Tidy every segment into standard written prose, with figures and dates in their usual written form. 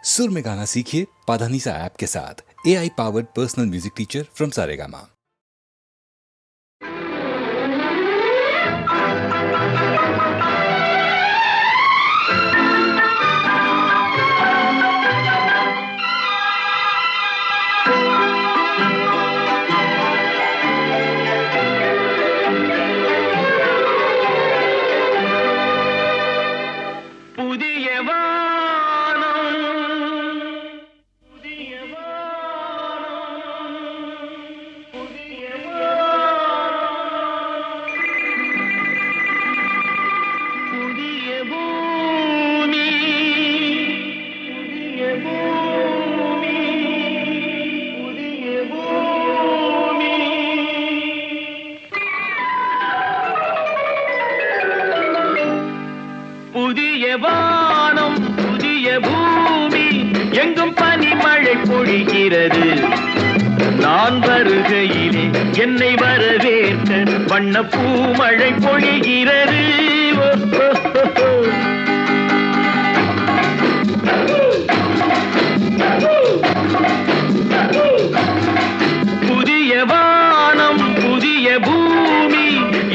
सुर में गाना सीखिए पाधानीसा ऐप के साथ। AI powered personal music teacher from Saregama. வானம் புதிய பூமி எங்கும் பனிமழை பொழிகிறது. நான் வருகையிலே என்னை வரவேற்க வண்ண பூமழை பொழிகிறது. புதிய வானம் புதிய பூமி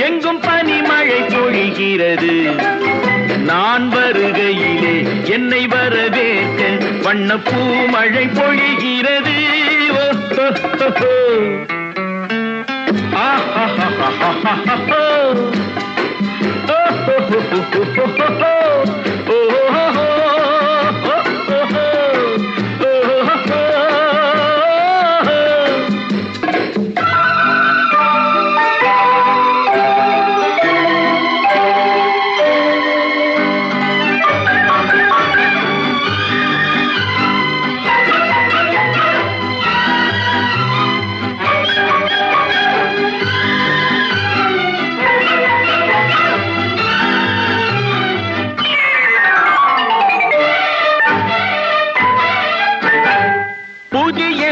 எங்கும் பனிமழை பொழிகிறது. நான் வருகையிலே என்னை வரவேற்க வண்ண பூமழை பொழிகிறது.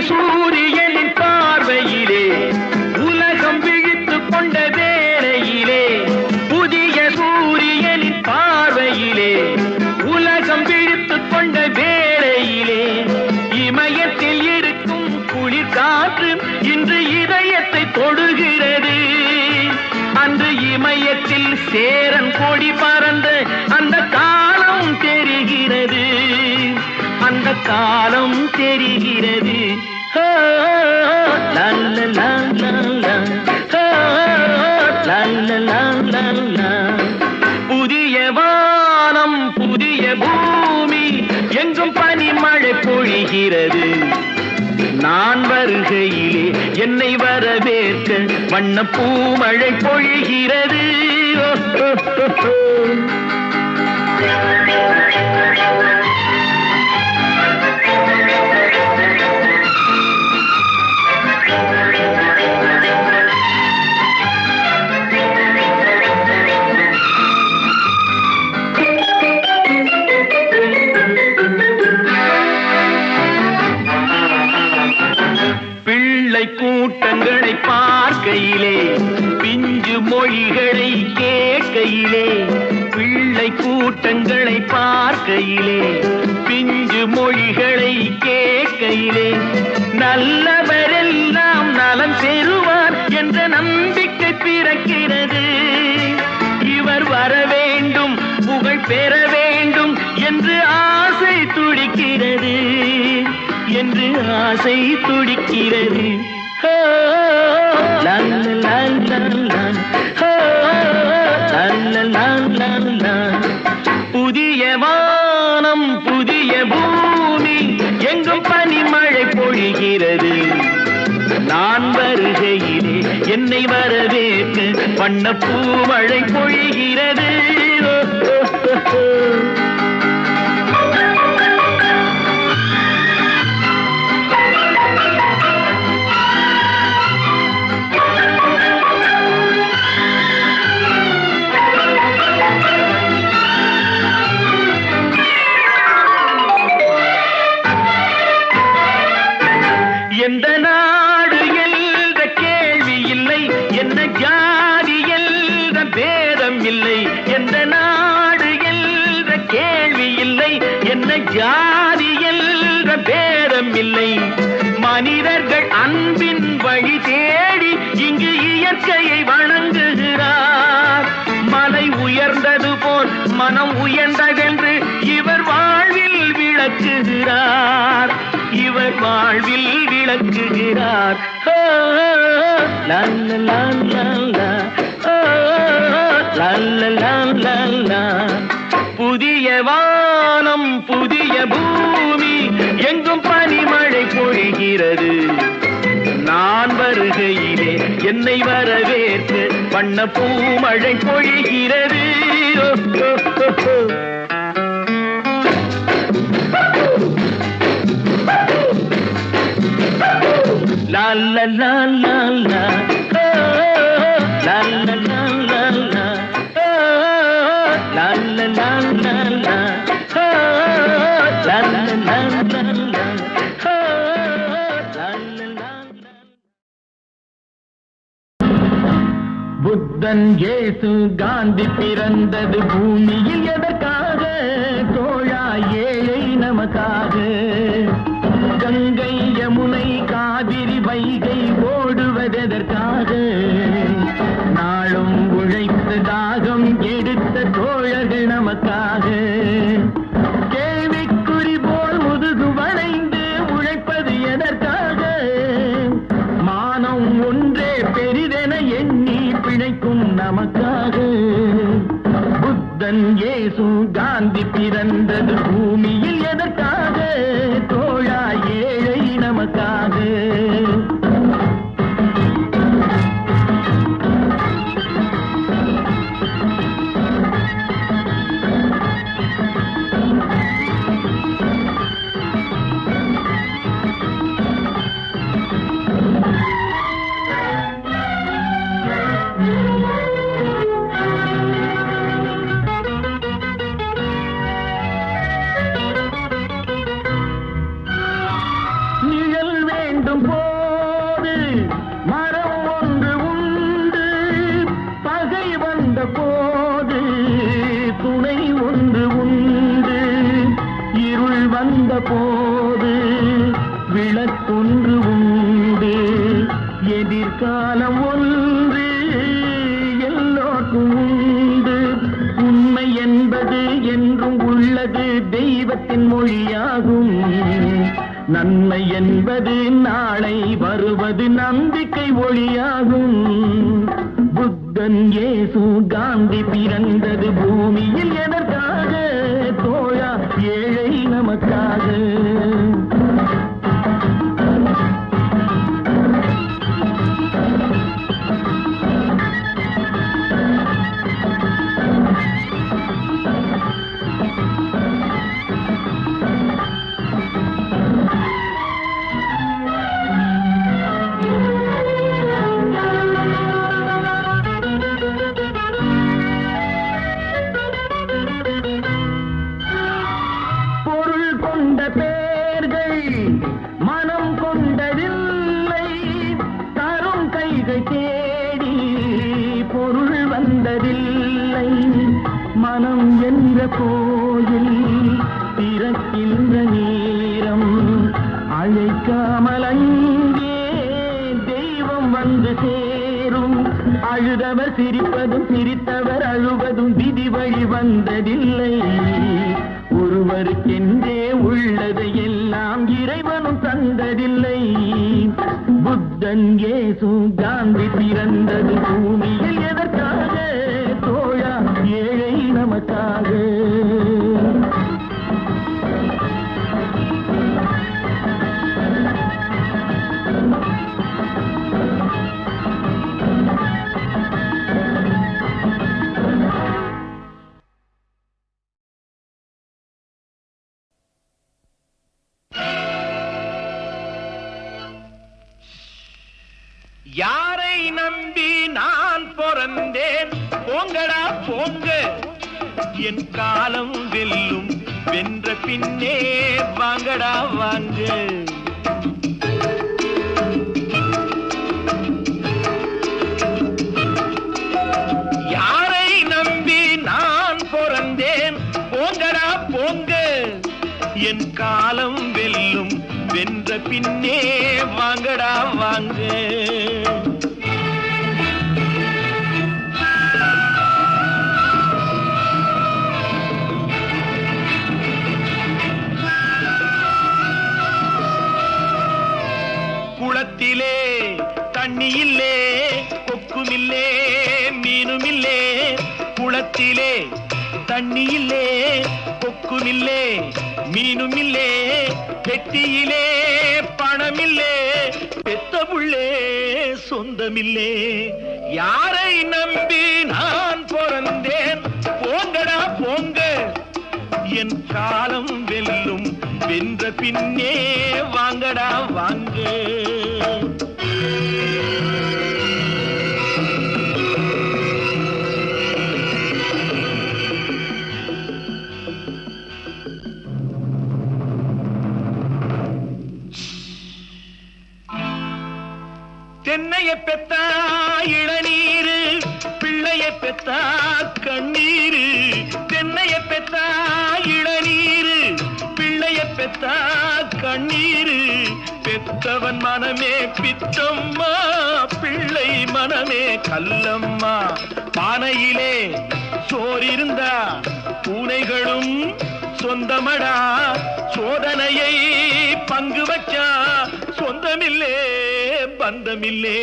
சூரியனின் பார்வையிலே உலகம் விழித்துக் கொண்ட வேளையிலே, புதிய சூரியனின் பார்வையிலே உலகம் விழித்துக் கொண்ட வேளையிலே, இமயத்தில் இருக்கும் குளிர் காற்று இன்று இதயத்தை தொடுகிறது. அன்று இமயத்தில் சேரன் கொடி பறந்த அந்த காலம் தெரிகிறது. அந்த காலம் தெரிகிறது. புதிய வானம் புதிய பூமி எங்கும் பனிமழை பொழிகிறது. நான் வருகையிலே என்னை வரவேற்க வண்ண பூமழை பொழிகிறது. கூட்டங்களை பார்க்கையிலே பிஞ்சு மொழிகளை கேட்கையிலே, பிள்ளை கூட்டங்களை பார்க்கையிலே பிஞ்சு மொழிகளை கேட்கையிலே, நல்லவரெல்லாம் நலம் பெறுவார் என்ற நம்பிக்கை பிறக்கிறது. இவர் வர வேண்டும் புகழ் பெற வேண்டும் என்று ஆசை துடிக்கிறது. என்று ஆசை துடிக்கிறது. புதிய வானம் புதிய பூமி எங்கும் பனிமழை பொழிகிறது. நான் வருகையிலே என்னை வரவேற்க வண்ண பூமழை பொழிகிறது. எந்த நாடு என்ற கேள்வி இல்லை, என்ன ஜாதி என்ற பேதம் இல்லை. எந்த நாடு என்ற இல்லை. மனிதர்கள் அன்பின் வழி தேடி இங்கு இயற்கையை வணங்குகிறார். மலை உயர்ந்தது போல் மனம் உயர்ந்ததென்று இவர் வாழ்வில் விளக்குகிறார். இவர் வாழ்வில் விளக்குகிறார். லா லா லா லா லா. லா லா லா லா லா. புதிய வானம் புதிய பூமி எங்கும் பனிமழை பொழிகிறது. நான் வருகையிலே என்னை வரவேற்று வண்ண பூமழை பொழிகிறது. லா லா லா லா லா. லா லா லா லா லா. லா லா லா லா லா. லா லா லா லா லா. புத்தன் இயேசு காந்தி பிறந்தது பூமியில் எதற்காக? தோழா ஏழை நமக்காக. கங்கை யமுனை காவிரி வைகை ஓடுவதற்காக? நாளும் உழைத்து தாகம் எடுத்த தோழர்கள் நமக்காக. கேள்விக்குறி போல் முதுகு வளைந்து உழைப்பது எதற்காக? மானம் ஒன்றே பெரிதென எண்ணி பிழைக்கும் நமக்காக. புத்தன் இயேசு காந்தி பிறந்தது பூமியில் எதற்காக? தோழா ஏழை நமக்காக. போது விளக்கொன்று உண்டு. எதிர்காலம் ஒன்று எல்லோருக்கும் உண்டு. உண்மை என்பது என்றும் உள்ளது தெய்வத்தின் மொழியாகும். நன்மை என்பது நாளை வருவது நம்பிக்கை ஒளியாகும். புத்தன் இயேசு காந்தி பிறந்தது பூமியில் எதற்காக? தோழா ஏழை நமக்காக. மனம் என்ற கோயில் பிறக்கின்ற நேரம் அழைக்காமல் அங்கே தெய்வம் வந்து சேரும். அழுதவர் சிரிப்பதும் சிரித்தவர் அழுவதும் விதி வழி வந்ததில்லை. ஒருவருக்கென்றே உள்ளதை எல்லாம் இறைவனும் தந்ததில்லை. புத்தன் இயேசு காந்தி பிறந்தது பூமியில் எதற்காக? தோழா ஏழை நமக்காக. யாரை நம்பி நான் பிறந்தேன்? போங்கடா போங்க, என் காலம் வெல்லும். வென்ற பின்னே வாங்கடா வாங்க. யாரை நம்பி நான் பிறந்தேன்? போங்கடா போங்க, என் காலம் வெல்லும். வென்ற பின்னே வாங்கடா வாங்க. குளத்திலே தண்ணி இல்லே, கொக்குமில்லே, மீனுமில்லே. குளத்திலே தண்ணி இல்லே, கொக்குமில்லே, மீனுமில்லே. பெட்டியிலே பணமில்லே, பெத்த புள்ளே சொந்தமில்லே. யாரை நம்பி நான் பிறந்தேன்? போங்கடா போங்க, என் காலம் வெல்லும். வென்ற பின்னே வாங்கடா வாங்க. தென்னைய பெத்தா இளநீரு, பிள்ளைய பெத்தா கண்ணீரு. தென்னைய பெத்தா இளநீரு, பிள்ளைய பெத்தா கண்ணீரு. பெத்தவன் மனமே பித்தம்மா, பிள்ளை மனமே கல்லம்மா. பானையிலே சோறிருந்தா பூனைகளும் சொந்தமடா. சோதனையை பங்கு வச்சா சொந்தமில்லே பந்தமில்லே.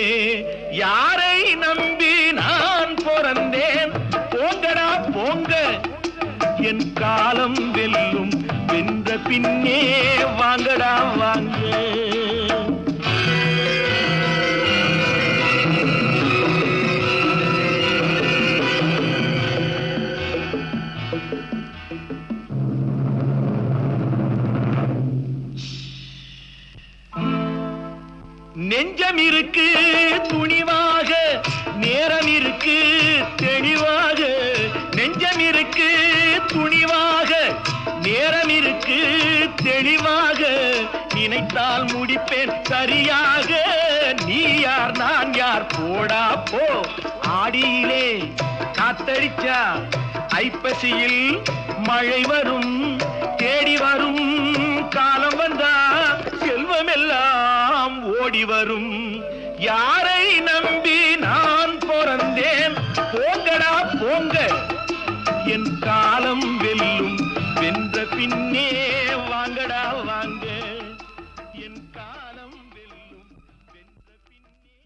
யாரை நம்பி நான் பிறந்தேன்? போங்கடா போங்க, என் காலம் வெல்லும். வென்ற பின்னே வாங்கடா வாங்க. நெஞ்சம் இருக்கு துணிவாக, நேரம் இருக்கு தெளிவாக. நெஞ்சம் இருக்கு துணிவாக, நேரம் இருக்கு தெளிவாக. நினைத்தால் முடிப்பேன் சரியாக. நீ யார் நான் யார், போடா போ. ஆடியிலே காத்தடிச்சா ஐப்பசியில் மழை வரும். தேடி வரும் காலம் வந்தா செல்வமெல்லாம் ஓடி வரும். யாரை நம்பி நான் பிறந்தேன்? போங்கடா போங்க, என் காலம் வெல்லும். வென்ற பின்னே வாங்கடா வாங்க, என் காலம் வெல்லும். வென்ற பின்னே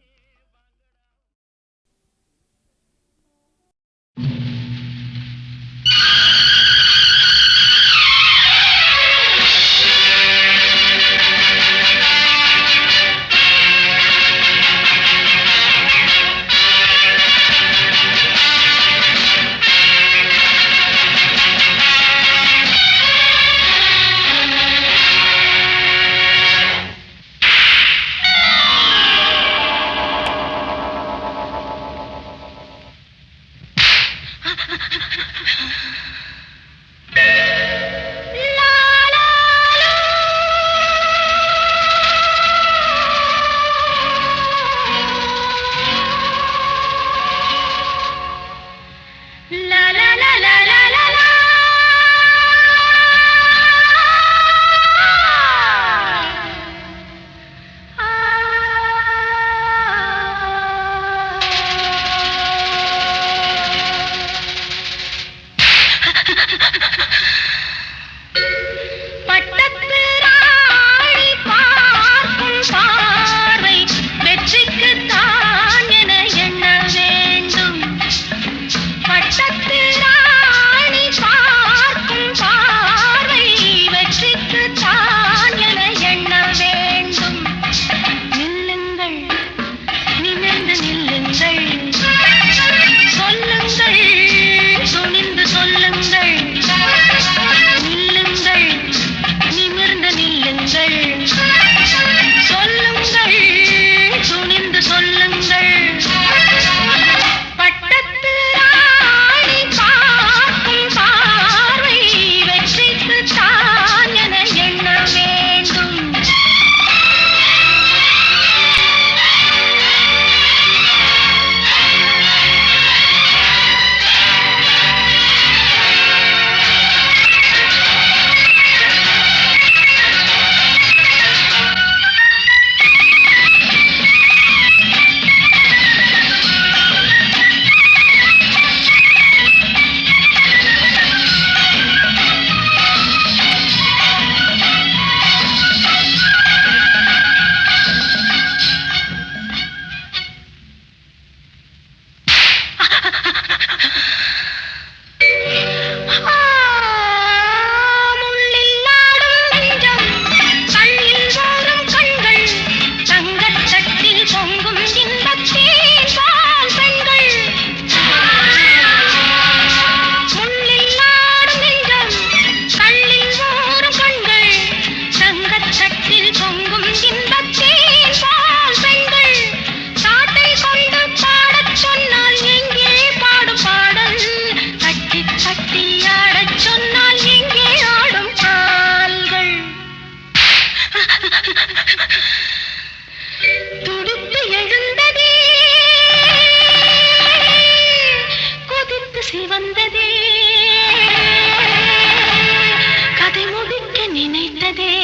எழுந்ததே.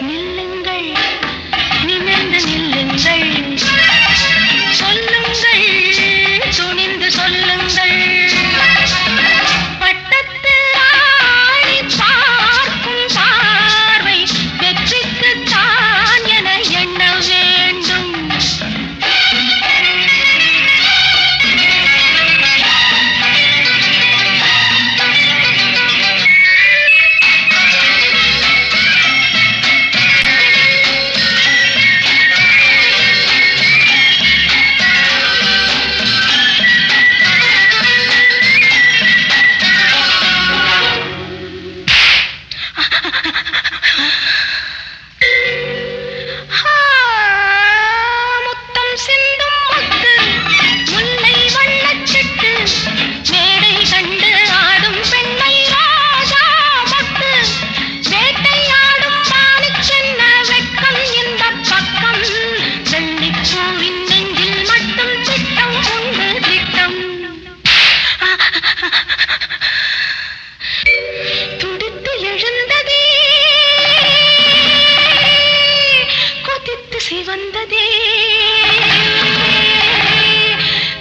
நில்லுங்கள், நிமிர்ந்து நில்லுங்கள், சொல்லுங்கள், துணிந்து சொல்லுங்கள். பட்டத்து ராணி பார்க்கும் பார்வை வெற்றிக்குத்தான் என எண்ண வேண்டும். முத்தம் சிந்தும் முத்து, முல்லை வண்ணச்சிட்டு, மேடை கண்டு ஆடும் பெண்ணை ராஜா மொட்டு. வேட்டையாடும் மானுக்கென்ன வெட்கம் இந்த பக்கம், வெள்ளிப்பூவின் நெஞ்சில் மட்டும் திட்டம் உண்டு திட்டம். துடித்து எழுந்ததே, கொதித்து சிவந்ததே,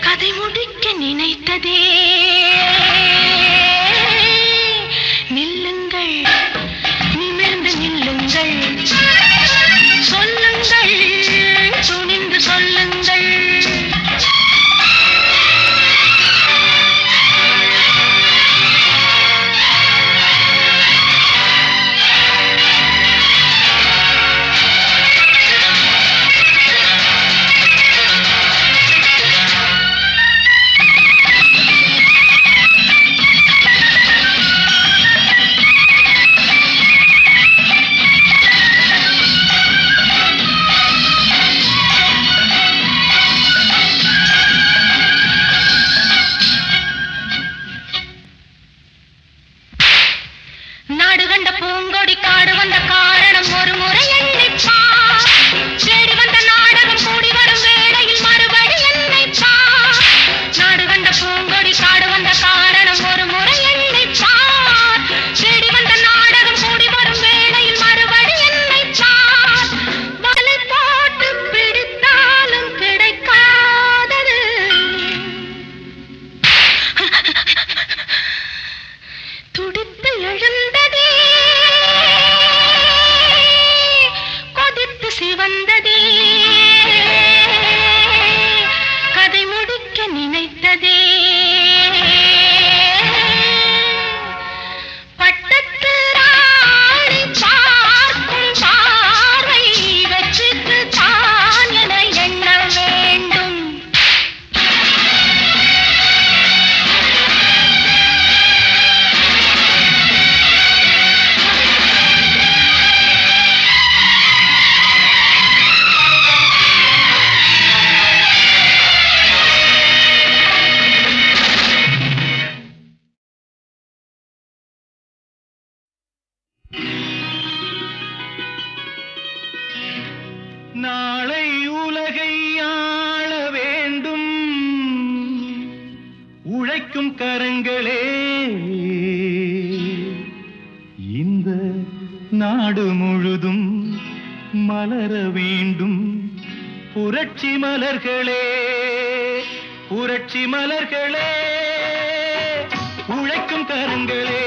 கதை முடிக்க நினைத்ததே. நில்லுங்கள், நிமிர்ந்து நில்லுங்கள், சொல்லுங்கள், துணிந்து சொல்லுங்கள். நாடு கண்ட பூங்கொடி காடு வந்த காரணம் ஒரு முறை எண்ணிப்பார். தேடி வந்த நாடகம் கூடி வரும் வேளையில் மறுபடி எண்ணிப்பார். நாடு கண்ட பூங்கொடி காடு வந்த காரணம் ஒரு முறை எண்ணிப்பார். தேடி வந்த நாடகம் கூடி வரும் வேளையில் மறுபடி எண்ணிப்பார். வலை போட்டு பிடித்தாலும் கிடைக்காதது. துடித்து எழுந்ததே, கொதித்து சிவந்ததே, கதை முடிக்க நினைத்ததே. பட்டத்து ராணி பார்க்கும் பார்வை வெற்றிக்குத்தான் என எண்ண வேண்டும். நாளை உலகை ஆள வேண்டும் உழைக்கும் கரங்களே. இந்த நாடு முழுதும் மலர வேண்டும் புரட்சி மலர்களே, புரட்சி மலர்களே, உழைக்கும் கரங்களே.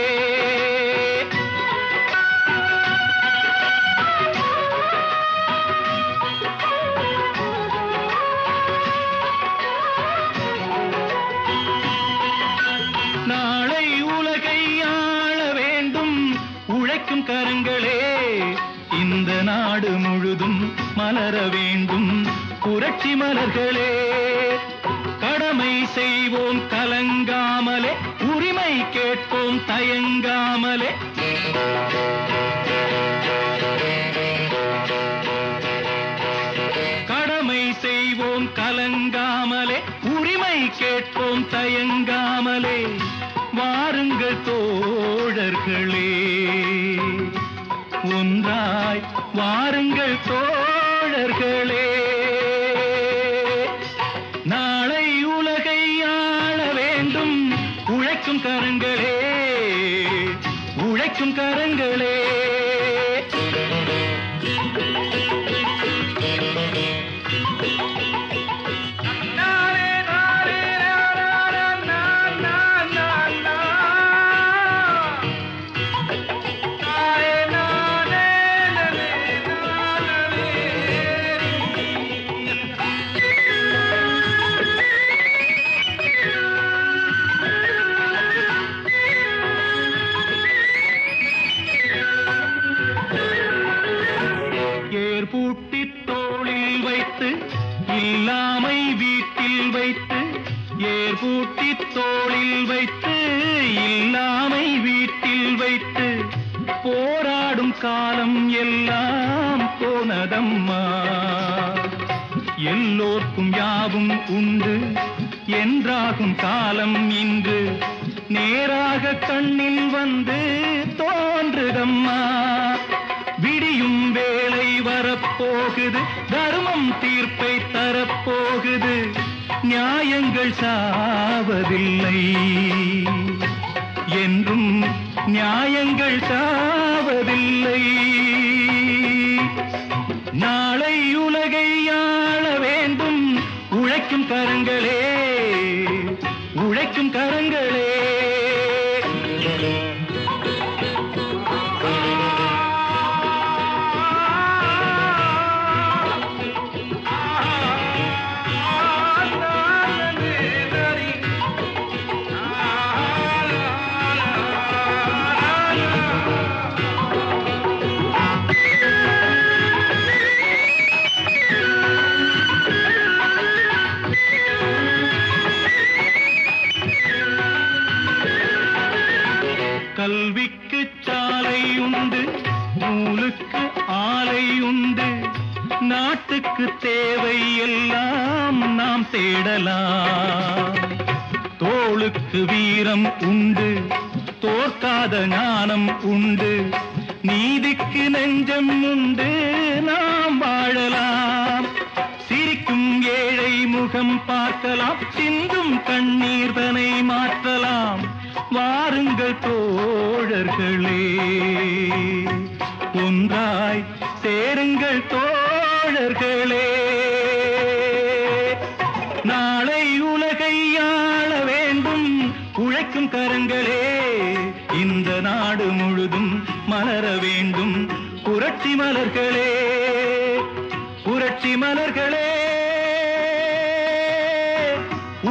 நாளை உலகை ஆள வேண்டும் உழைக்கும் கரங்களே. இந்த நாடு முழுதும் மலர வேண்டும் புரட்சி மலர்களே. கடமை செய்வோம் கலங்காமலே, உரிமை கேட்போம் தயங்காமலே. கடமை செய்வோம் கலங்காமலே, உரிமை கேட்போம் தயங்காமலே. வாருங்கள் தோழர்களே, ஒன்றாய் வாருங்கள் தோழர்களே. நாளை உலகை ஆள வேண்டும் உழைக்கும் கரங்களே, உழைக்கும் கரங்களே. பூட்டி தோளில் வைத்து இல்லாமை வீட்டில் வைத்து, ஏர் பூட்டி தோளில் வைத்து இல்லாமை வீட்டில் வைத்து, போராடும் காலம் எல்லாம் போனதம்மா. எல்லோர்க்கும் யாவும் உண்டு என்றாகும் காலம் இன்று நேராக கண்ணில் வந்து தோன்றுதம்மா. விடியும் வேளை வரப்போகுது, தர்மம் தீர்ப்பை தரப்போகுது, நியாயங்கள் சாவதில்லை என்றும் நியாயங்கள் சாவதில்லை. நாளை உலகை ஆள வேண்டும் உழைக்கும் கரங்களே, உழைக்கும் கரங்களே. கல்விக்கு சாலை உண்டு, நூலுக்கு ஆலை உண்டு, நாட்டுக்கு தேவை எல்லாம் நாம் தேடலாம். தோளுக்கு வீரம் உண்டு, தோற்காத ஞானம் உண்டு, நீதிக்கு நெஞ்சம் உண்டு, நாம் வாழலாம். சிரிக்கும் ஏழை முகம் பார்க்கலாம், சிந்தும் கண்ணீர் தனை மாற்றலாம். வாருங்கள் தோழர்களே, ஒன்றாய் சேருங்கள் தோழர்களே. நாளை உலகை ஆள வேண்டும் உழைக்கும் கரங்களே, இந்த நாடு முழுதும் மலர வேண்டும் புரட்சி மலர்களே, புரட்சி மலர்களே,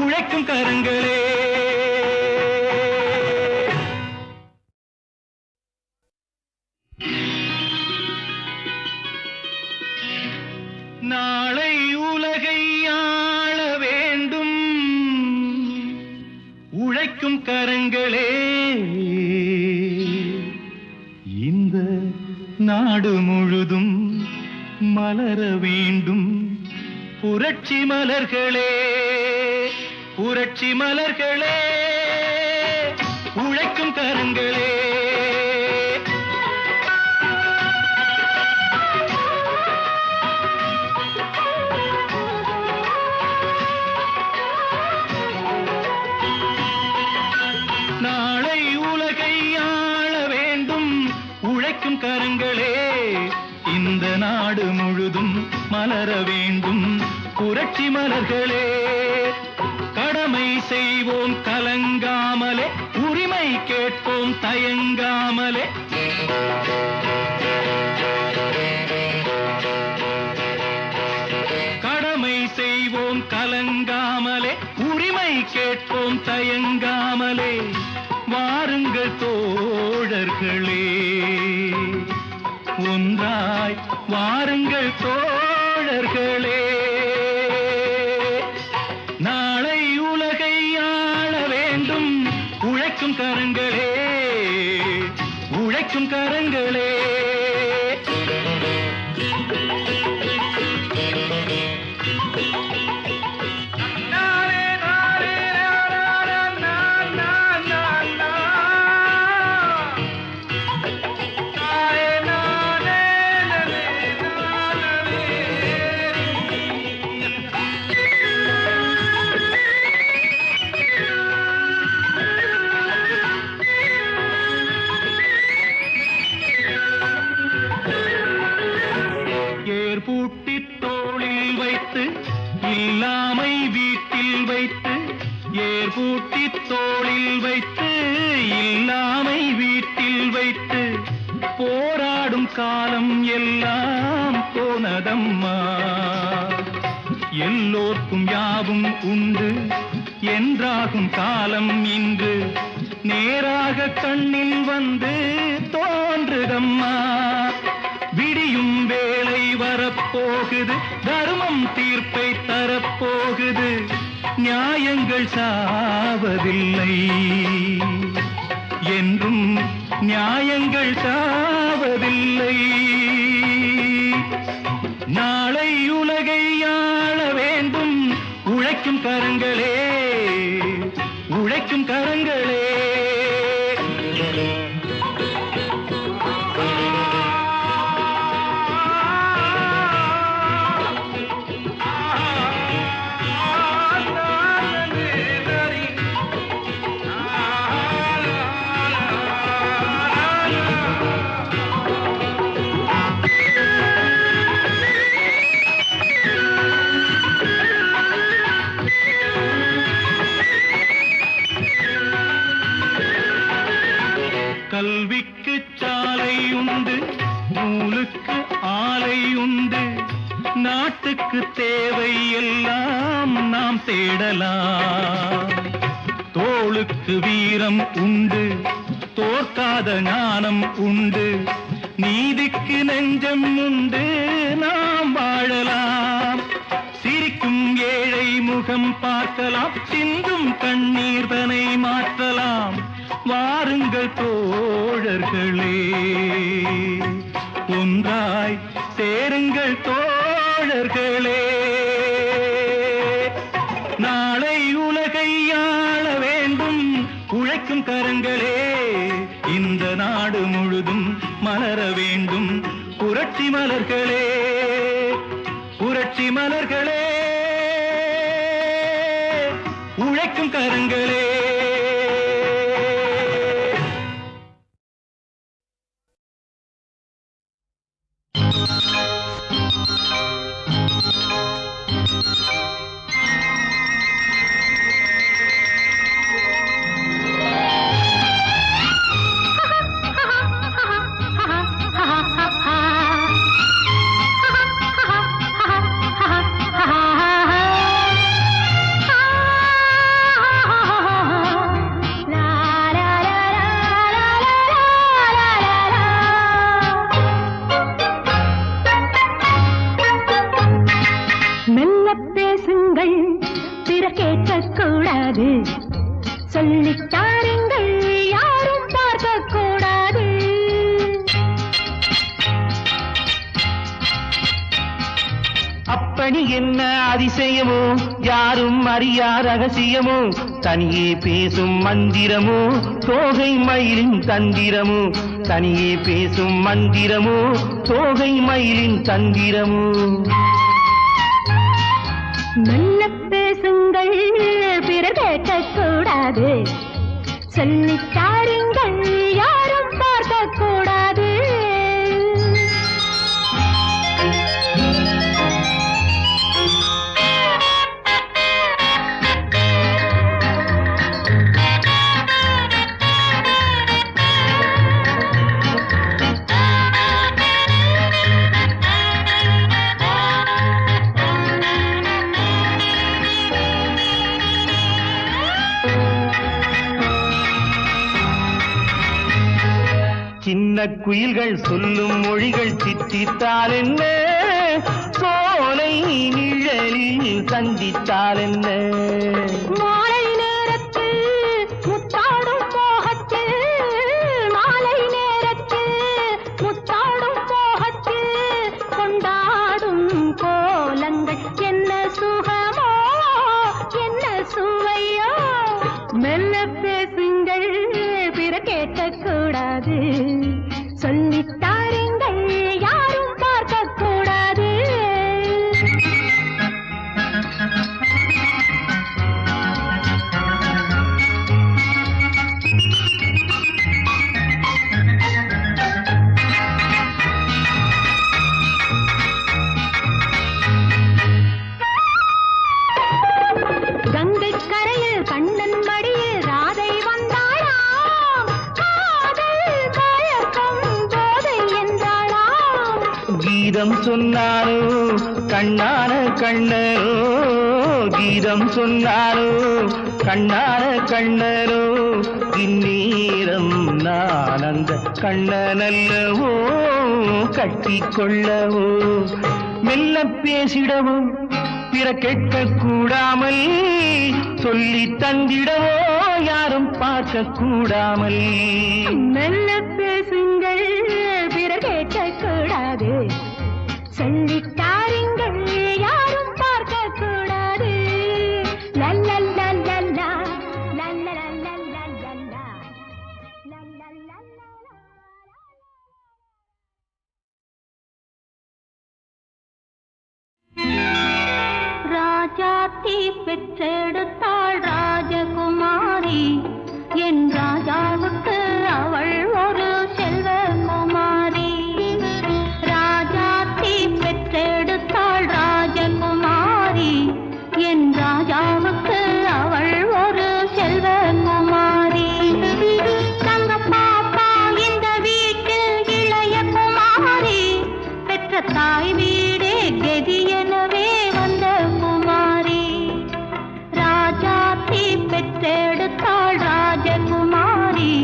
உழைக்கும் கரங்களே. நாளை உலகை ஆள வேண்டும் உழைக்கும் கரங்களே, இந்த நாடு முழுதும் மலர வேண்டும் புரட்சி மலர்களே, புரட்சி மலர்களே, உழைக்கும் கரங்களே. நாளை உலகை ஆள வேண்டும் உழைக்கும் கரங்களே, இந்த நாடு முழுதும் மலர வேண்டும் புரட்சி மலர்களே. கடமை செய்வோம் கலங்காமலே, உரிமை கேட்போம் தயங்காமலே. கடமை செய்வோம் கலங்காமலே, உரிமை கேட்போம் தயங்காமலே. வாருங்கள் தோழர்களே, ஒன்றாய் வாருங்கள் தோழர்களே. நாளை உலகை ஆள வேண்டும் உழைக்கும் கரங்களே, உழைக்கும் கரங்களே. வைத்து இல்லாமை வீட்டில் வைத்து போராடும் காலம் எல்லாம் போனதம்மா. எல்லோர்க்கும் யாவும் உண்டு என்றாகும் காலம் இன்று நேராக கண்ணில் வந்து தோன்றுதம்மா. விடியும் வேளை வரப்போகுது, தர்மம் தீர்ப்பை தரப்போகுது, நியாயங்கள் சாவதில்லை என்றும் நியாயங்கள் சாவதில்லை. நாளை உலகை ஆள வேண்டும் உழைக்கும் கரங்களே, உழைக்கும் கரங்களே. கல்விக்கு சாலை உண்டு, நூலுக்கு ஆலை உண்டு, நாட்டுக்கு தேவை எல்லாம் நாம் தேடலாம். தோளுக்கு வீரம் உண்டு, தோற்காத ஞானம் உண்டு, நீதிக்கு நெஞ்சம் உண்டு, நாம் வாழலாம். சிரிக்கும் ஏழை முகம் பார்க்கலாம், சிந்தும் கண்ணீர் தனை மாற்றலாம். வாருங்கள் தோழர்களே, ஒன்றாய் சேருங்கள் தோழர்களே. நாளை உலகை ஆள வேண்டும் உழைக்கும் கரங்களே, இந்த நாடு முழுதும் மலர வேண்டும் புரட்சி மலர்களே, புரட்சி மலர்களே, உழைக்கும் கரங்களே. சொல்லித்தாருங்கள், யாரும் பார்க்க கூடாது. அப்படி என்ன அதிசயமோ, யாரும் அறியா ரகசியமோ, தனியே பேசும் மந்திரமோ, தோகை மயிலின் தந்திரமோ, தனியே பேசும் மந்திரமோ, தோகை மயிலின் தந்திரமோ. நல்ல பேசுங்கள், பிறர் கேட்கக்கூடாது. சொல்லித்தாருங்கள், யாரும் பார்க்க கூடாது. சின்ன குயில்கள் சொல்லும் மொழிகள் சித்தித்தால் என்ன, சோலை நிழலில் சந்தித்தால் என்ன. மாலை நேரத்தில் முத்தாடும் மோகத்தில், மாலை நேரத்தில் முத்தாடும் மோகத்தில் கொண்டாடும் கோலங்கள் என்ன சுகமோ, என்ன சுவையோ. மெல்ல பேசுங்கள், பிற கேட்கக்கூடாது. சொல்லித்தாருங்கள், யாரும் பார்க்க கூடாது. கீதம் சொன்னாரோ கண்ணான கண்ணரோ, கீதம் சொன்னாரோ கண்ணான கண்ணரோ, இந்நேரம் நான் அந்த கண்ணனல்லவோ கட்டிக்கொள்ளவோ, மெல்ல பேசிடவோ பிற கேட்க கூடாமல், சொல்லி தந்திடவோ யாரும் பார்க்க கூடாமல். மெல்ல பேசுங்கள் பிற கேட்க கூடாது, சொல்லித்தாருங்கள் யாரும் பார்க்க கூடாது. லல்லல்லா லல்லா லல்லல்லா லல்லல்லா லல்லல்லா. ராஜாத்தி பெற்றெடுத்தாள் ராஜகுமாரி, என் ராஜாவுக்கு அவள் ஒரு செல்வகுமாரி. ராஜாத்தி பெற்றெடுத்தாள் ராஜகுமாரி, என் ராஜாவுக்கு அவள் ஒரு செல்வகுமாரி. தங்க பாப்பா இந்த வீட்டில் இளைய குமாரி, பெற்ற தாய் வீடே கெதி எனவே வந்த குமாரி. ராஜாத்தி பெற்றெடுத்தாள் ராஜகுமாரி,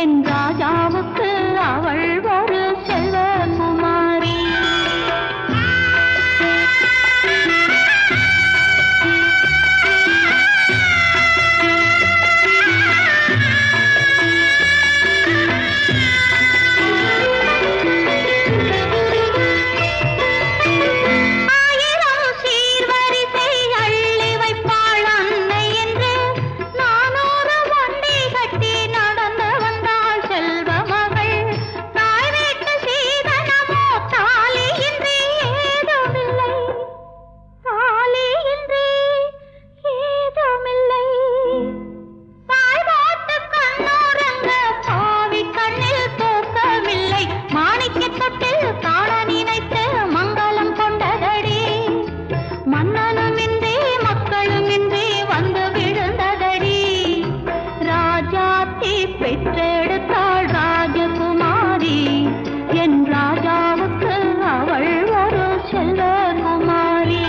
என் ராஜாவுக்கு அவள் ஒரு செல்வகுமாரி. பெற்றெடுத்தாள் ராஜகுமாரி, என் ராஜாவுக்கு அவள் ஒரு செல்வகுமாரி.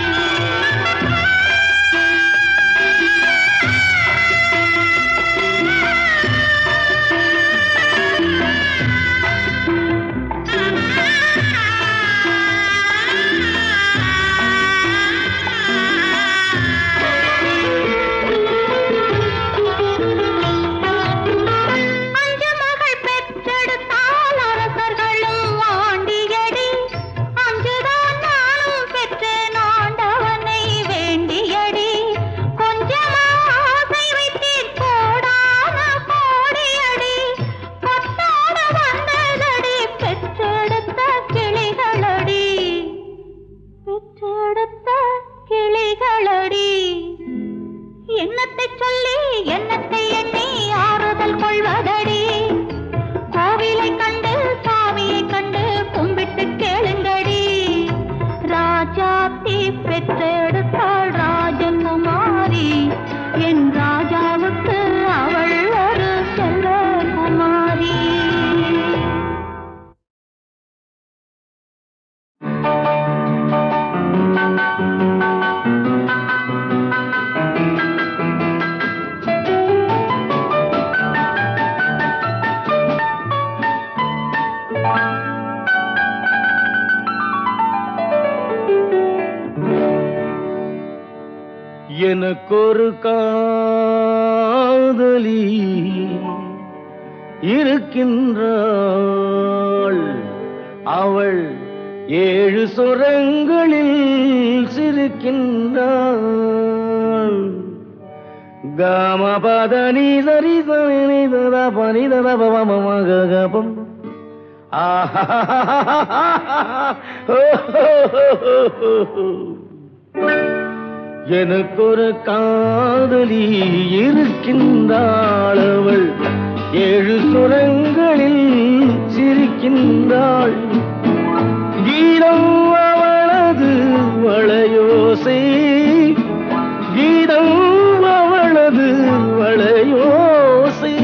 என்னத்தை சொல்லி என்னத்தை எண்ணி ஆறுதல் கொள்வதடி, கோவிலை கண்டு சாமியை கண்டு கும்பிட்டு கேளுங்கடி. ராஜாத்தி பெற்றெடுத்தாள் ராஜகுமாரி, என் ராஜாவுக்கு அவள் ஒரு செல்வகுமாரி. எனக்கொரு காதலி இருக்கின்றாள், அவள் 7 சுரங்களில் சிரிக்கின்றாள். காமபதனி சரி சனி தத பனி தத பவமகபம். எனக்கொரு காதலி இருக்கின்றாள், அவள் 7 சுரங்களில் சிரிக்கின்றாள். கீதம் அவளது வளையோசை, கீதம் அவளது வளையோசை,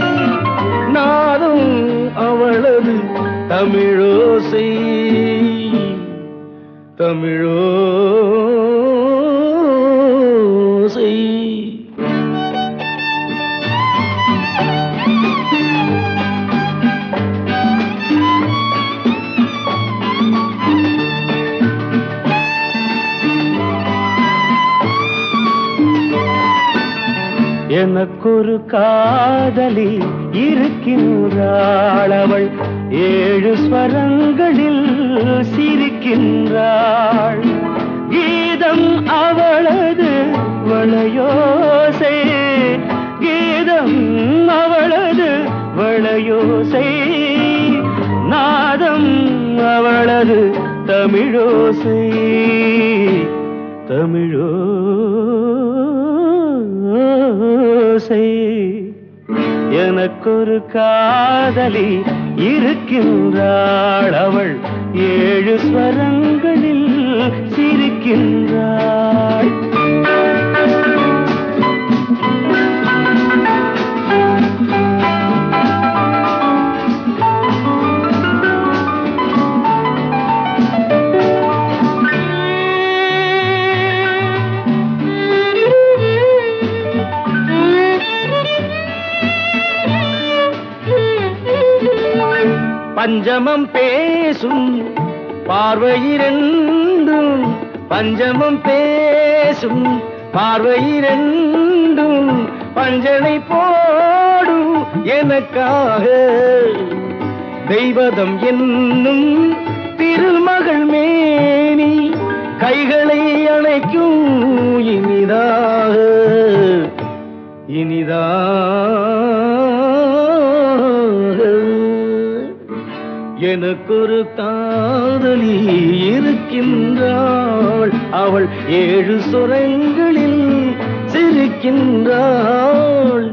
நாதம் அவளது தமிழோசை. தமிழோசை. எனக்கொரு காதலி இருக்கின்றாள், அவள் 7 ஸ்வரங்களில் சிரிக்கின்றாள். கீதம் அவளது வளையோசை, கீதம் அவளது வளையோசை, நாதம் அவளது தமிழோசை. தமிழோசை. எனக்கொரு காதலி இருக்கின்றாள், அவள் 7 ஸ்வரங்களில் சிரிக்கின்றாள். பஞ்சமம் பேசும் பார்வையிரண்டும், பஞ்சமம் பேசும் பார்வையிரண்டும், பஞ்சனை போடும் எனக்காக. தெய்வதம் என்னும் திருமகள் மேனி கைகளை அணைக்கும் இனிதாக, இனிதாக. எனக்கொரு காதலி இருக்கின்றாள், அவள் 7 சுரங்களில் சிரிக்கின்றாள்.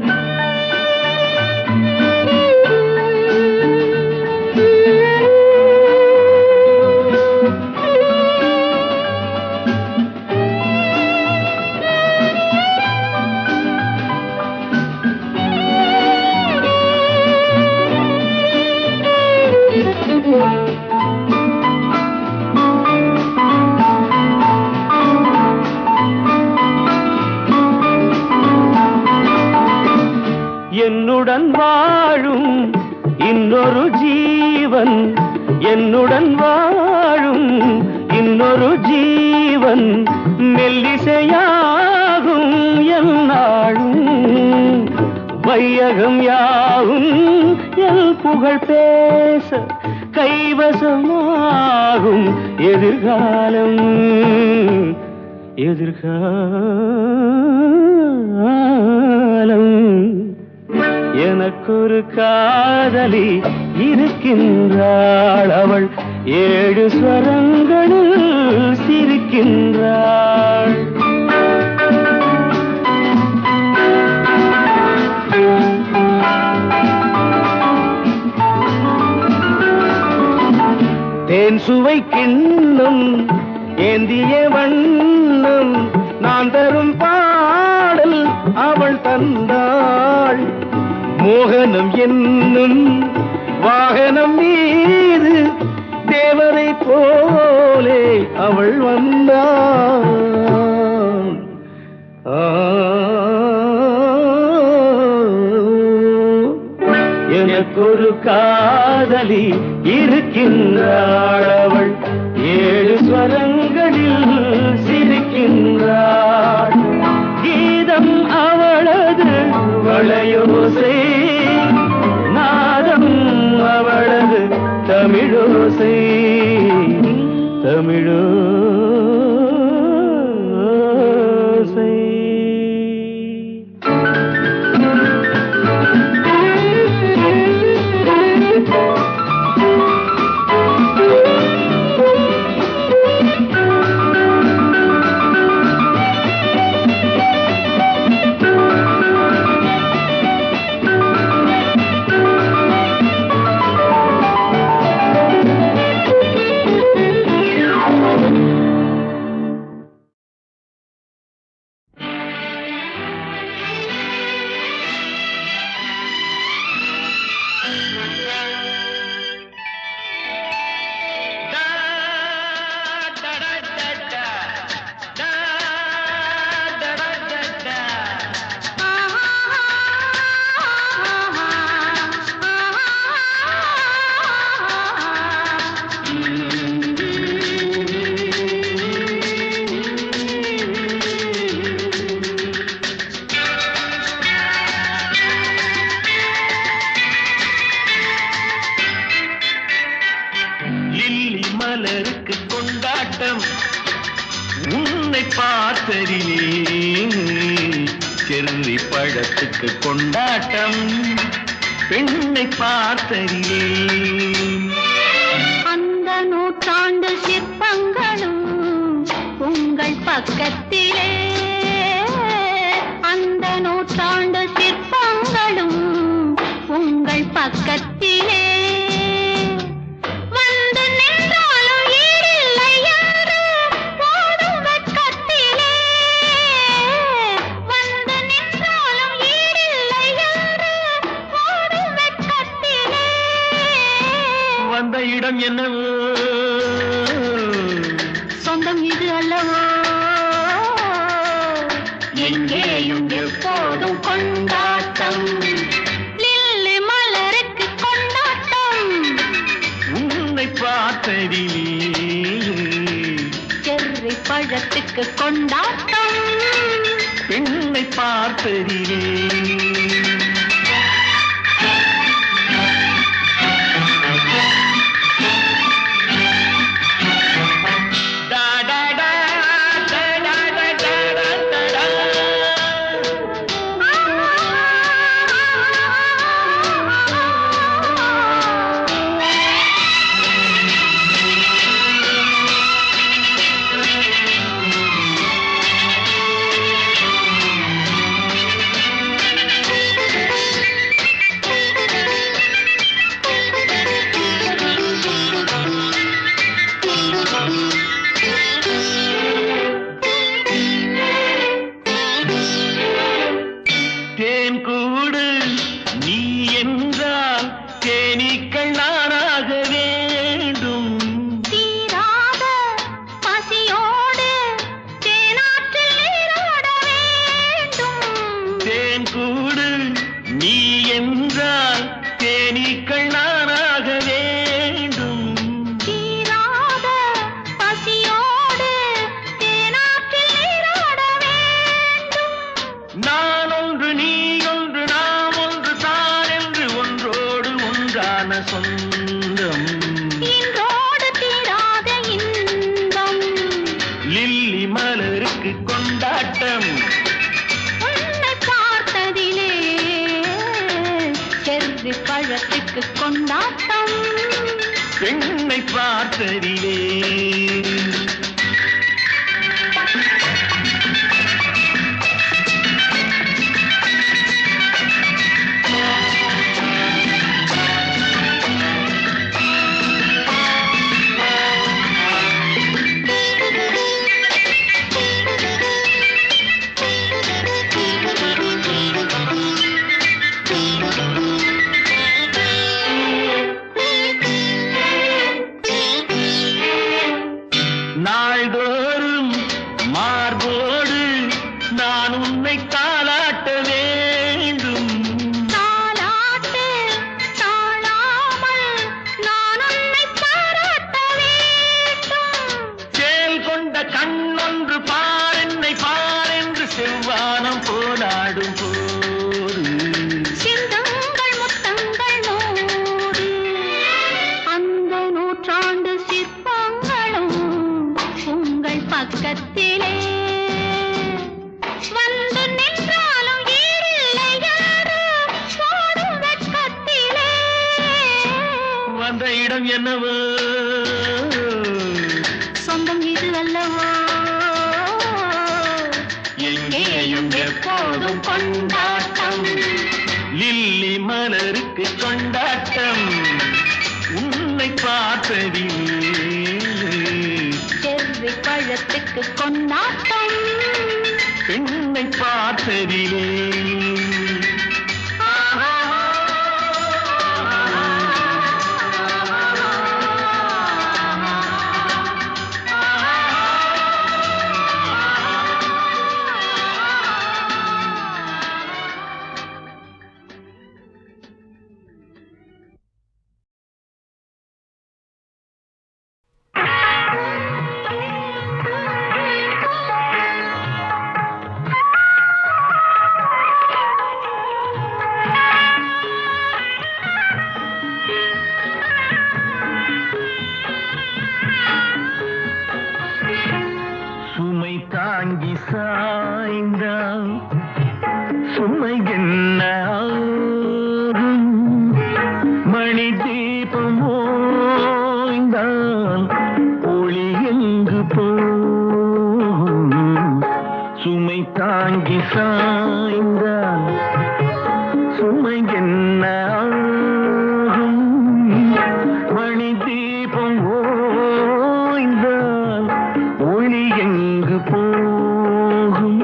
என்னுடன் வாழும் இன்னொரு ஜீவன், என்னுடன் வாழும் இன்னொரு ஜீவன், மெல்லிசையாகும் என்னாலும். வையகம் யாவும் என் புகழ் பேச கைவசமாகும் எதிர்காலம், எதிர்காலம். எனக்கொரு காதலி இருக்கின்றாள், அவள் 7 ஸ்வரங்களில் சிரிக்கின்றாள். தேன் சுவை கிண்ணம் ஏந்திய வண்ணம், நான் தரும் பாடல் அவள் தந்தாள். மோகனம் என்னும் வாகனம் மீது தேவரை போலே அவள் வந்தாள். எனக்கொரு காதலி இருக்கின்றாள், அவள் 7 ஸ்வரங்களில் சிரிக்கின்றாள். கீதம் அவளது வளையோசை, நாதம் அவளது தமிழோசை. தமிழோசை. மலருக்கு கொண்டாட்டம் உன்னை பார்த்ததிலே செர்ரி பழத்துக்கு கொண்டாட்டம் பெண்ணை பார்த்ததிலே அந்த நூற்றாண்டு சிற்பங்களும் உங்கள் பக்கத்திலே அந்த நூற்றாண்டு சிற்பங்களும் உங்கள் பக்கத்திலே வந்து நின்றாலும் ஈடில்லை என்று போடும் வெட்கத்திலே வந்து நின்றாலும் ஈடில்லை என்று போடும் வெட்கத்திலே வந்த இடம் என்னவோ சொந்தம் இது அல்லவோ எங்கேயும் எப்போதும் கொண்டாட்டம் லில்லி மலருக்கு கொண்டாட்டம் உன்னை பார்த்ததிலே செர்ரி பழத்துக்கு கொண்டாட்டம் பெண்ணை பார்த்ததிலே சொந்தம் இன்றோடு தீராத இன்பம் லில்லி மலருக்கு கொண்டாட்டம் உன்னை பார்த்ததிலே செர்ரி பழத்துக்கு கொண்டாட்டம் பெண்ணை பார்த்ததிலே நாள்தோறும் மார்போடு நான் உன்னை தாலாட்ட வேண்டும் தாலாட்டு தாழாமல் நான் உன்னை பாராட்ட வேண்டும் சேல் கொண்ட கண்ணொன்று பாரென்னை பாரென்று செவ்வானம் போலாடும் போது சிந்தங்கள் முத்தங்கள் நூறு அந்த நூற்றாண்டு சிற்பங்களும் உங்கள் பக்கத்திலே வந்து நின்றாலும் ஈடில்லை என்று போடும் வெட்கத்திலே வந்த இடம் என்னவோ சொந்தம் இது அல்லவோ எங்கேயும் எப்போதும் கொண்டாட்டம் லில்லி மலருக்கு கொண்டாட்டம் உன்னை பார்த்ததிலே செர்ரி பழத்துக்கு கொண்டாட்டம் பெண்ணை பார்த்ததிலே சுமை என்ன ஆகும்? மணி தீபம் ஓய்ந்தால் ஒளி எங்கு போகும்? சுமை தாங்கி சாய்ந்தால் சுமை என்ன ஆகும்? மணி தீபம் ஓய்ந்தால் ஒளி எங்கு போகும்?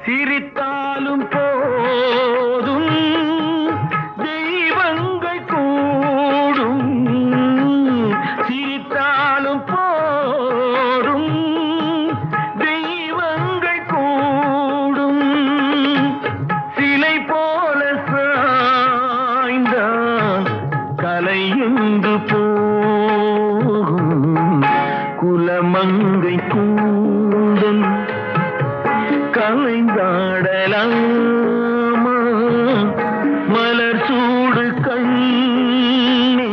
சிரித்தாலும் போதும் தெய்வங்கள் கூடும். சிரித்தாலும் போதும் தெய்வங்கள் கூடும். சிலை போல சாய்ந்தான் கலை எங்கு போகும்? குலமங்கை கூந்தல் கலைந்தாடலாமா? மலர் சூடு கண்ணே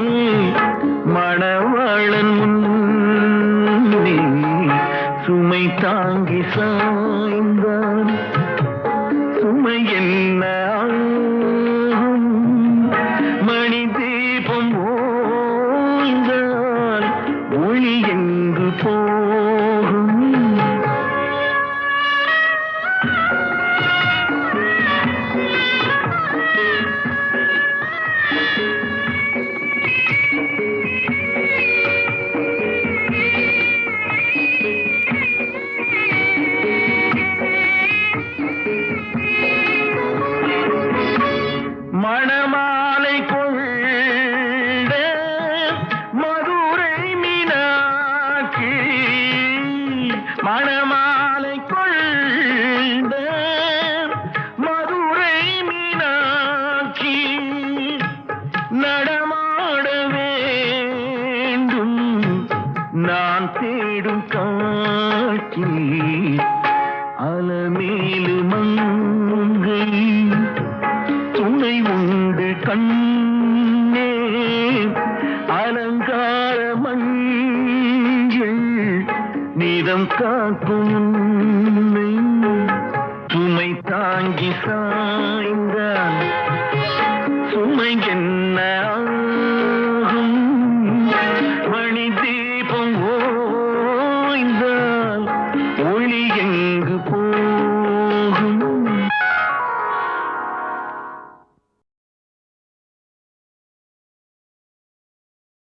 மணவாளன் முன்னே சுமை தாங்கி சாய்ந்தான் சுமை என்ன ஆகும்? மணி தீபம் ஓய்ந்தால் ஒளி எங்கு போகும்? மணமாலை கொண்ட மதுரை மீனாட்சி, மணமாலை கொண்ட மதுரை மீனாட்சி நடமாட வேண்டும் நான் தேடும் காட்சி. அலமேலு மங்கை துணை உண்டு கண்ணே அலங்கார மஞ்சள் நீதம் காக்கும் உன்னை. சுமை தாங்கி சாய்ந்தான் சுமை என்ன ஆகும்? மணி